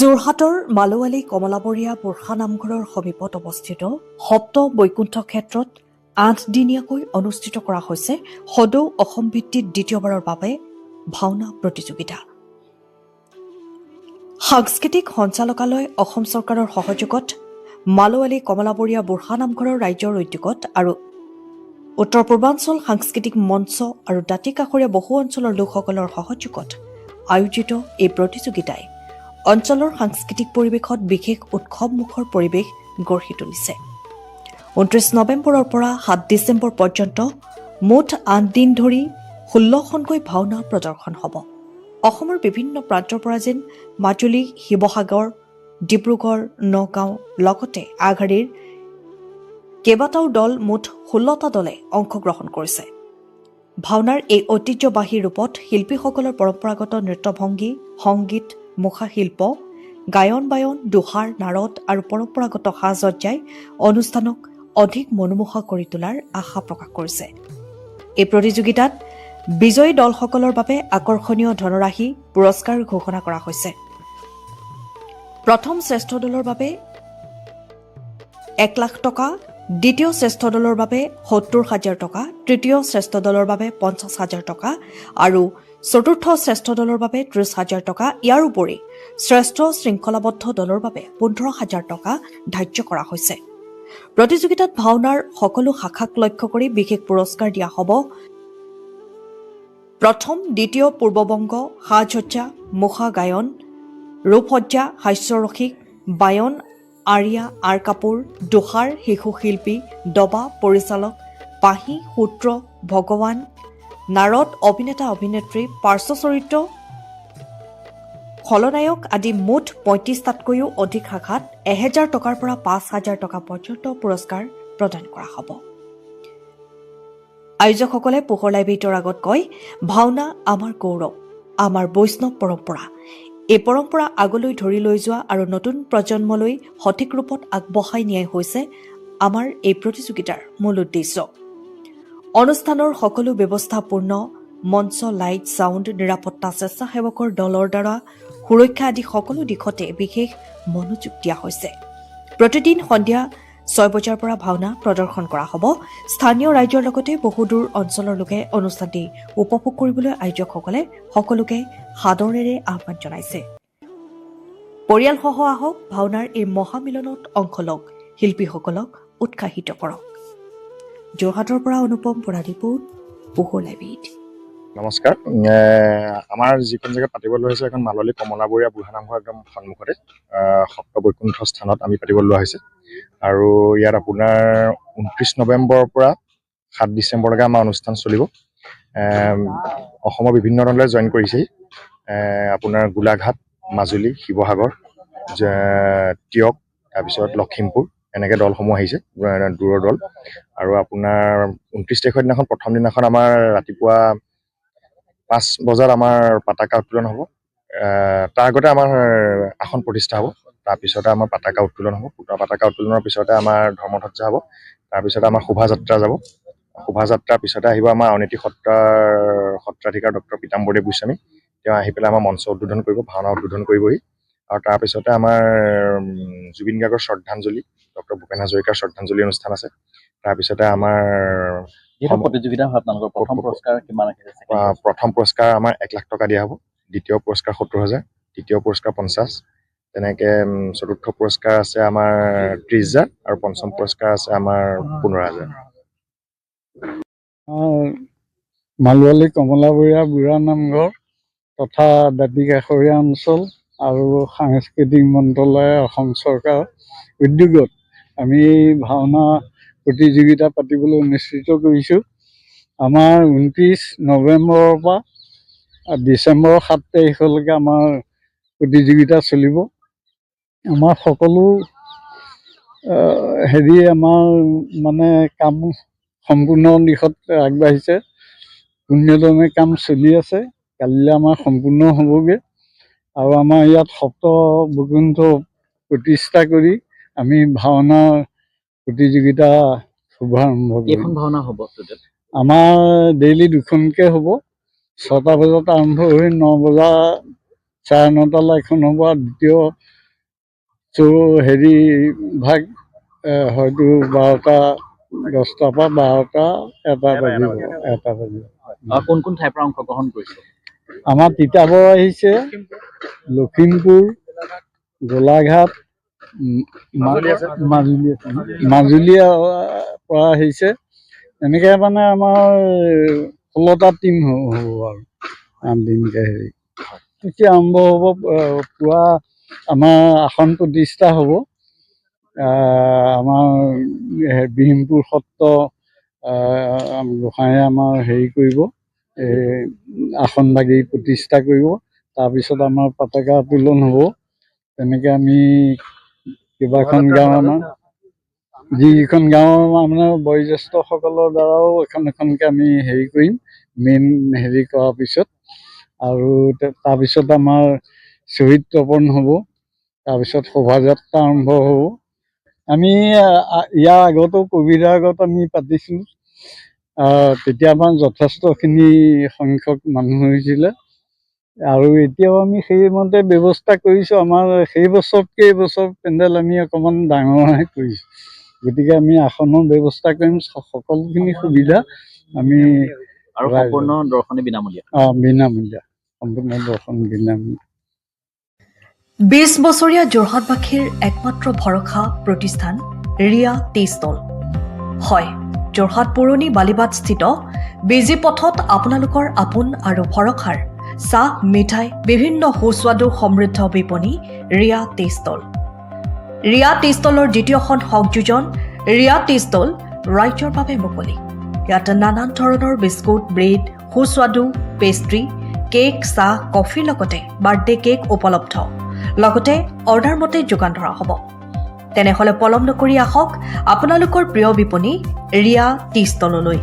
যোৰহাটৰ মালোৱালী কমলাবৰীয়া বুঢ়া নামঘৰৰ সমীপত অৱস্থিত সপ্ত বৈকুণ্ঠ ক্ষেত্ৰত ৮ দিনীয়াকৈ অনুষ্ঠিত কৰা হৈছে সদৌ অসম ভিত্তিত দ্বিতীয়বাৰৰ বাবে ভাওনা প্ৰতিযোগিতা। সাংস্কৃতিক সঞ্চালকালয় অসম চৰকাৰৰ সহযোগত মালোৱালী কমলাবৰীয়া বুঢ়া নামঘৰৰ ৰাইজৰ উদ্যোগত আৰু উত্তৰ পূৰ্বাঞ্চল সাংস্কৃতিক মঞ্চ আৰু দাঁতিকাষৰীয়া বহু অঞ্চলৰ লোকসকলৰ সহযোগত আয়োজিত এই প্ৰতিযোগিতাই অঞ্চলৰ সাংস্কৃতিক পৰিৱেশত বিশেষ উৎসৱমুখৰ পৰিৱেশ গঢ়ি তুলিছে। ২৯ নৱেম্বৰৰ পৰা ৭ ডিচেম্বৰ পৰ্যন্ত মুঠ ৮ দিন ধৰি ১৬খনকৈ ভাওনা প্ৰদৰ্শন হ'ব। অসমৰ বিভিন্ন প্ৰান্তৰ পৰা যেন মাজুলী, শিৱসাগৰ, ডিব্ৰুগড়, নগাঁও লগতে আগশাৰীৰ কেইবাটাও দল মুঠ ১৬টা দলে অংশগ্ৰহণ কৰিছে। ভাওনাৰ এই ঐতিহ্যবাহী ৰূপত শিল্পীসকলৰ পৰম্পৰাগত নৃত্যভংগী, সংগীত, মুখা শিল্প, গায়ন বায়ন, দোহাৰ, নাৰদ আৰু পৰম্পৰাগত সাজ-সজ্জাই অনুষ্ঠানক অধিক মনোমোহা কৰি তোলাৰ আশা প্ৰকাশ কৰিছে। এই প্ৰতিযোগিতাত বিজয়ী দলসকলৰ বাবে আকৰ্ষণীয় ধনৰাশি পুৰস্কাৰ ঘোষণা কৰা হৈছে। প্ৰথম শ্ৰেষ্ঠ দলৰ বাবে ১ লাখ টকা, দ্বিতীয় শ্ৰেষ্ঠ দলৰ বাবে ৭০,০০০ টকা, তৃতীয় শ্ৰেষ্ঠ দলৰ বাবে ৫০,০০০ টকা আৰু চতুৰ্থ শ্ৰেষ্ঠ দলৰ বাবে ৩০,০০০ টকা। ইয়াৰ উপৰি শ্ৰেষ্ঠ শৃংখলাবদ্ধ দলৰ বাবে ১৫,০০০ টকা ধাৰ্য কৰা হৈছে। প্ৰতিযোগিতাত ভাওনাৰ সকলো শাখাক লক্ষ্য কৰি বিশেষ পুৰস্কাৰ দিয়া হ'ব। প্ৰথম, দ্বিতীয় পূৰ্ববংগ, সাজ-সজ্জা, মুখা গায়ন, ৰূপসজ্জা, হাস্যৰসিক, বায়ন, আৰিয়া, আৰ কাপোৰ, দোহাৰ, শিশু শিল্পী, দবা, পৰিচালক, পাহি, সূত্ৰ, ভগৱান, নাৰদ, অভিনেতা অভিনেত্ৰী, পাৰ্শ্ব চৰিত্ৰ, খলনায়ক আদি মুঠ ৩৫টাতকৈও অধিক শাখাত ১,০০০ টকাৰ পৰা ৫,০০০ টকা পৰ্যন্ত পুৰস্কাৰ প্ৰদান কৰা হ'ব। আয়োজকসকলে পোহৰ লাইব্ৰেৰীটোৰ আগত কয়, ভাওনা আমাৰ গৌৰৱ, আমাৰ বৈষ্ণৱ পৰম্পৰা। এই পৰম্পৰা আগলৈ ধৰি লৈ যোৱা আৰু নতুন প্ৰজন্মলৈ সঠিক ৰূপত আগবঢ়াই নিয়াই হৈছে আমাৰ এই প্ৰতিযোগিতাৰ মূল উদ্দেশ্য। অনুষ্ঠানৰ সকলো ব্যৱস্থাপূৰ্ণ মঞ্চ, লাইট, ছাউণ্ড, নিৰাপত্তা, স্বেচ্ছাসেৱকৰ দলৰ দ্বাৰা সুৰক্ষা আদি সকলো দিশতে বিশেষ মনোযোগ দিয়া হৈছে। প্ৰতিদিন সন্ধিয়া ৬ বজাৰ পৰা ভাওনা প্ৰদৰ্শন কৰা হ'ব। স্থানীয় ৰাইজৰ লগতে বহুদূৰ অঞ্চলৰ লোকে অনুষ্ঠানটি উপভোগ কৰিবলৈ আয়োজকসকলে সকলোকে সাদৰেৰে আহ্বান জনাইছে। পৰিয়ালসহ আহক, ভাওনাৰ এই মহামিলনত অংশ লওক, শিল্পীসকলক উৎসাহিত কৰক। যোৰহাটৰ পৰা অনুপম বৰা ৰিপোৰ্ট, পোহৰ লাইব্ৰেৰী। নমস্কাৰ। আমাৰ যিখন জেগাত পাতিব লোৱা হৈছে এখন মালোৱালী কমলাবৰীয়া বুঢ়া নামঘৰ একদম সন্মুখতে সপ্ত বৈকুণ্ঠ স্থানত আমি পাতিব লোৱা হৈছে আৰু ইয়াত আপোনাৰ ২৯ নৱেম্বৰৰ পৰা ৭ ডিচেম্বৰলৈকে আমাৰ অনুষ্ঠান চলিব। অসমৰ বিভিন্ন দলে জইন কৰিছেহি। আপোনাৰ গোলাঘাট, মাজুলী, শিৱসাগৰ, টিয়ক, তাৰপিছত লখিমপুৰ, এনেকৈ দলসমূহ আহিছে, দূৰৰ দল। আৰু আপোনাৰ ২৯ তাৰিখৰ দিনাখন প্ৰথম দিনাখন আমাৰ ৰাতিপুৱা ৫ বজাত আমাৰ পতাকা উত্তোলন হ'ব। তাৰ আগতে আমাৰ আসন প্ৰতিষ্ঠা হ'ব। তাৰপিছতে আমাৰ পতাকা উত্তোলন হ'ব। পতাকা উত্তোলনৰ পিছতে আমাৰ ধৰ্মধ্বজা হ'ব। তাৰপিছতে আমাৰ শোভাযাত্ৰা যাব। শোভাযাত্ৰাৰ পিছতে আহিব আমাৰ আউনীআটী সত্ৰাধিকাৰ ডক্টৰ পীতাম্বৰদেৱ গোস্বামী। তেওঁ আহি পেলাই আমাৰ মঞ্চ উদ্বোধন কৰিব, ভাওনা উদ্বোধন কৰিবহি। আৰু তাৰপিছতে আমাৰ জুবিন গাৰ্গৰ শ্ৰদ্ধাঞ্জলি, ডক্টৰ ভূপেন হাজৰিকাৰ শ্ৰদ্ধাঞ্জলি অনুষ্ঠান আছে। তাৰপিছতে আমাৰ প্ৰতিযোগিতা হয়, আপোনালোকৰ প্ৰথম পুৰস্কাৰ কিমান আছে? প্ৰথম পুৰস্কাৰ আমাৰ ১ লাখ টকা দিয়া হ'ব, দ্বিতীয় পুৰস্কাৰ ৭০,০০০, তৃতীয় পুৰস্কাৰ ৫০, তেনেকৈ চতুৰ্থ পুৰস্কাৰ আছে আমাৰ ৩০,০০০ আৰু পঞ্চম পুৰস্কাৰ আছে আমাৰ ১৫,০০০। মালোৱালী কমলাবৰীয়া বুঢ়া নামঘৰ তথা দাঁতিকাষৰীয়া অঞ্চল আৰু সাংস্কৃতিক মন্ত্ৰালয় অসম চৰকাৰৰ উদ্যোগত আমি ভাওনা প্ৰতিযোগিতা পাতিবলৈ নিশ্চিত কৰিছোঁ। আমাৰ ২৯ নৱেম্বৰৰ পৰা ডিচেম্বৰৰ ৭ তাৰিখলৈকে আমাৰ প্ৰতিযোগিতা চলিব। আমাৰ সকলো আমাৰ মানে কাম সম্পূৰ্ণ দিশত আগবাঢ়িছে। উন্নতমানে কাম চলি আছে। কালিলৈ আমাৰ সম্পূৰ্ণ হ'বগৈ আৰু আমাৰ ইয়াত সপ্ত বৈকুণ্ঠ প্ৰতিষ্ঠা কৰি আমি ভাওনা প্ৰতিযোগিতা শুভাৰম্ভ কৰিম। কেইখন ভাওনা হ'ব? আমাৰ ডেইলি ২খনকৈ হ'ব। ৬টা বজাত আৰম্ভ হৈ ৯ বজা 9:30 এখন হ'ব আৰু দ্বিতীয় ভাগ হয়তো 10:10 পৰা 1 বাজিব। কোন কোন ঠাইৰ পৰা অংশগ্ৰহণ কৰিছে? আমাৰ তিতাবৰ আহিছে, লখিমপুৰ, গোলাঘাট, মাজুলীৰ পৰা আহিছে। এনেকৈ মানে আমাৰ 16টা টীম হ'ব আৰু 8 দিনকৈ এতিয়া আৰম্ভ হ'ব। পুৱা আমাৰ আসন প্ৰতিষ্ঠা হ'ব। আমাৰ বিহীমপুৰ সত্ৰ গোসাঁয়ে আমাৰ কৰিব, আসন বাগি প্ৰতিষ্ঠা কৰিব। তাৰপিছত আমাৰ পতাকা উত্তোলন হ'ব। তেনেকৈ আমি কেইবাখন গাঁও, যিকেইখন গাঁৱৰ মানে বয়োজ্যেষ্ঠসকলৰ দ্বাৰাও এখনকৈ আমি কৰিম মেইন কৰাৰ পিছত। আৰু তাৰপিছত আমাৰ শ্বহীদ তৰ্পণ হ'ব। তাৰপিছত শোভাযাত্ৰা আৰম্ভ হ'ব। আমি ইয়াৰ আগতো ক'ভিডৰ আগত আমি পাতিছিলোঁ। তেতিয়া আমাৰ যথেষ্টখিনি সংখ্যক মানুহ হৈছিলে আৰু এতিয়াও আমি সেইমতে ব্যৱস্থা কৰিছোঁ। আমাৰ সেই বছৰতকৈ এইবছৰ পেণ্ডেল আমি অকণমান ডাঙৰহে কৰিছোঁ। গতিকে আমি আসনৰ ব্যৱস্থা কৰিম, সকলোখিনি সুবিধা আমি। আৰু সম্পূৰ্ণ দৰ্শনী বিনামূলীয়া? বিনামূলীয়া, সম্পূৰ্ণ দৰ্শন বিনামূলীয়া। 20 বছৰীয়া যোৰহাটবাসীৰ একমাত্ৰ ভৰসা প্ৰতিষ্ঠান ৰিয়া টি ষ্টল। হয়, যোৰহাট পুৰণি বালিবাট স্থিত বিজি পথত আপোনালোকৰ আপোন আৰু ভৰসাৰ চাহ, মিঠাই, বিভিন্ন সুস্বাদু সমৃদ্ধ বিপণী Riya tea stall. Riya tea ষ্টলৰ দ্বিতীয়খন সংযোজন ৰিয়া টি ষ্টল ৰাইজৰ বাবে মুকলি। ইয়াত নানান ধৰণৰ বিস্কুট, ব্ৰেড, সুস্বাদু পেষ্ট্ৰি, কেক, চাহ, কফিৰ লগতে বাৰ্থডে কেক উপলব্ধ। লগতে অৰ্ডাৰ মতে যোগান ধৰা হ'ব। তেনেহ'লে পলম নকৰি আহক আপোনালোকৰ প্ৰিয় বিপণী ৰিয়া টি ষ্টললৈ।